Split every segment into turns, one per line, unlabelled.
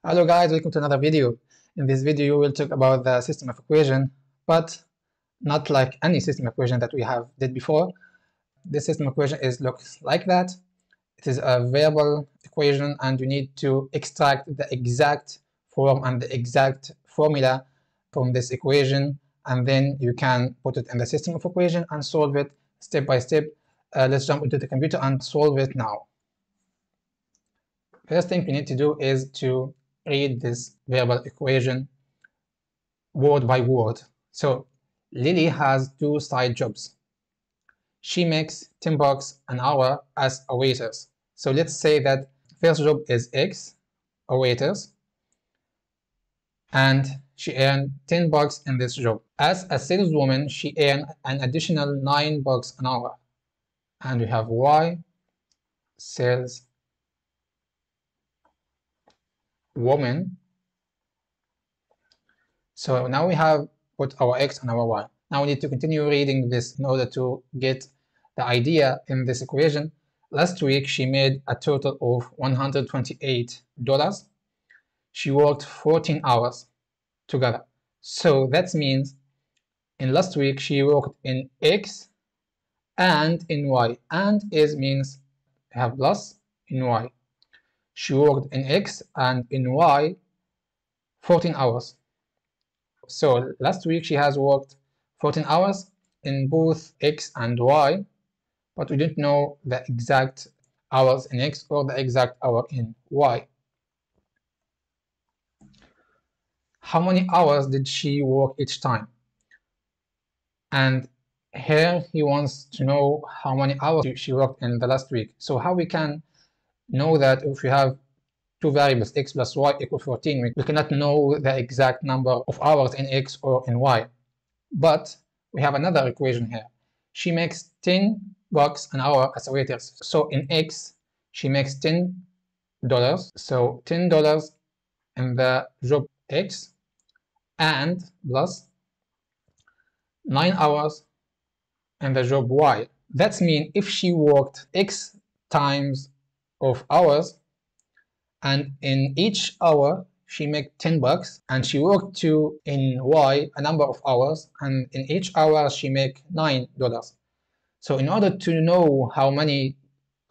Hello guys, welcome to another video. In this video we'll talk about the system of equation, but not like any system equation that we have did before. This system equation looks like that. It is a variable equation and you need to extract the exact form and the exact formula from this equation, and then you can put it in the system of equation and solve it step by step. Let's jump into the computer and solve it now. First thing we need to do is to read this variable equation word by word. So Lily has two side jobs. She makes $10 an hour as a waitress. So let's say that first job is X, a waitress, and she earned $10 in this job. As a saleswoman, she earned an additional $9 an hour. And we have Y, sales woman. So now we have put our X and our Y. Now we need to continue reading this in order to get the idea in this equation. Last week she made a total of $128. She worked 14 hours together. So that means in last week she worked in X and in Y. And is means have plus in Y. She worked in X and in Y 14 hours. So last week she has worked 14 hours in both X and Y, but we don't know the exact hours in X or the exact hour in Y. How many hours did she work each time? And here he wants to know how many hours she worked in the last week. So how we can know that if we have two variables, X plus Y equal 14, we cannot know the exact number of hours in X or in Y. But we have another equation here. She makes $10 an hour as a waitress. So in X, she makes $10. So $10 in the job X and plus 9 hours in the job Y. That means if she worked X times of hours, and in each hour she make $10, and she worked in Y a number of hours, and in each hour she make $9. So in order to know how many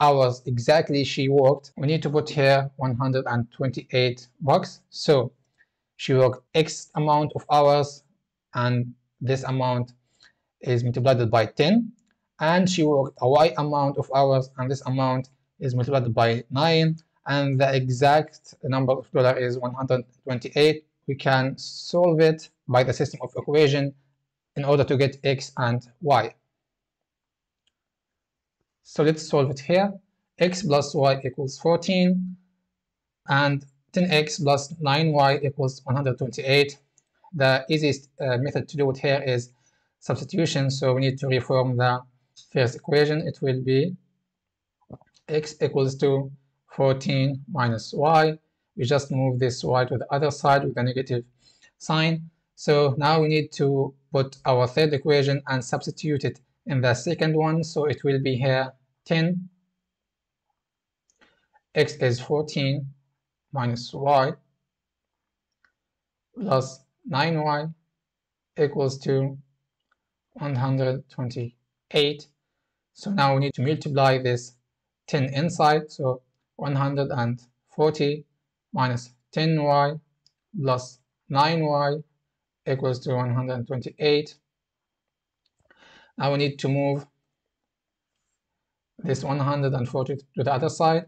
hours exactly she worked, we need to put here $128. So she worked X amount of hours, and this amount is multiplied by 10, and she worked a Y amount of hours, and this amount is multiplied by 9, and the exact number of dollars is 128. We can solve it by the system of equation in order to get X and Y. So let's solve it here. X plus Y equals 14, and 10X plus 9Y equals 128. The easiest method to do it here is substitution, so we need to reform the first equation. It will be X equals to 14 minus Y. We just move this Y to the other side with a negative sign. So now we need to put our third equation and substitute it in the second one. So it will be here 10. X is 14 minus Y plus 9Y equals to 128. So now we need to multiply this 10 inside. So 140 minus 10Y plus 9Y equals to 128. Now we need to move this 140 to the other side.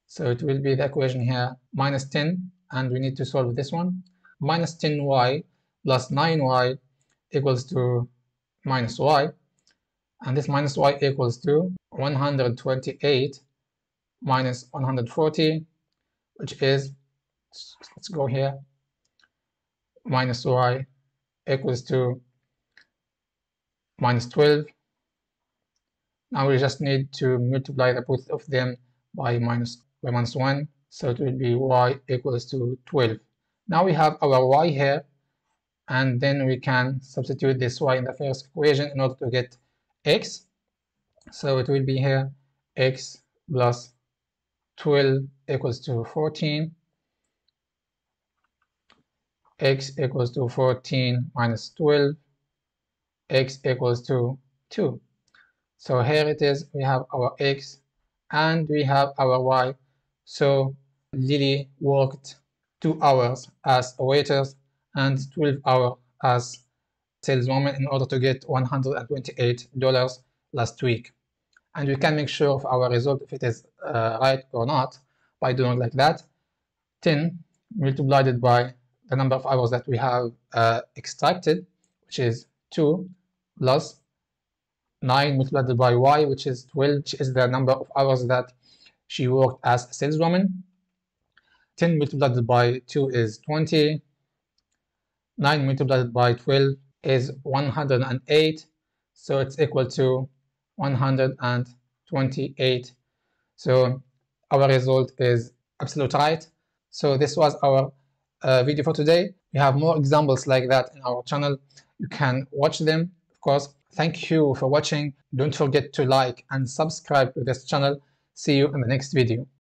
So it will be the equation here minus 10, and we need to solve this one. Minus 10Y plus 9Y equals to minus Y, and this minus Y equals to 128 minus 140, which is, let's go here, minus Y equals to minus 12. Now we just need to multiply the both of them by minus 1, so it will be Y equals to 12. Now we have our Y here, and then we can substitute this Y in the first equation in order to get X. So it will be here X plus 12 equals to 14 x equals to 14 minus 12, x equals to 2. So here it is, we have our x and we have our y. So Lily worked 2 hours as a waitress and 12 hours as saleswoman in order to get $128 last week. And we can make sure of our result if it is right or not by doing like that. 10 multiplied by the number of hours that we have extracted, which is 2, plus 9 multiplied by y, which is 12, which is the number of hours that she worked as a saleswoman. 10 multiplied by 2 is 20. 9 multiplied by 12 is 108. So it's equal to 128. So our result is absolute right. So this was our video for today. We have more examples like that in our channel. You can watch them, of course. Thank you for watching. Don't forget to like and subscribe to this channel. See you in the next video.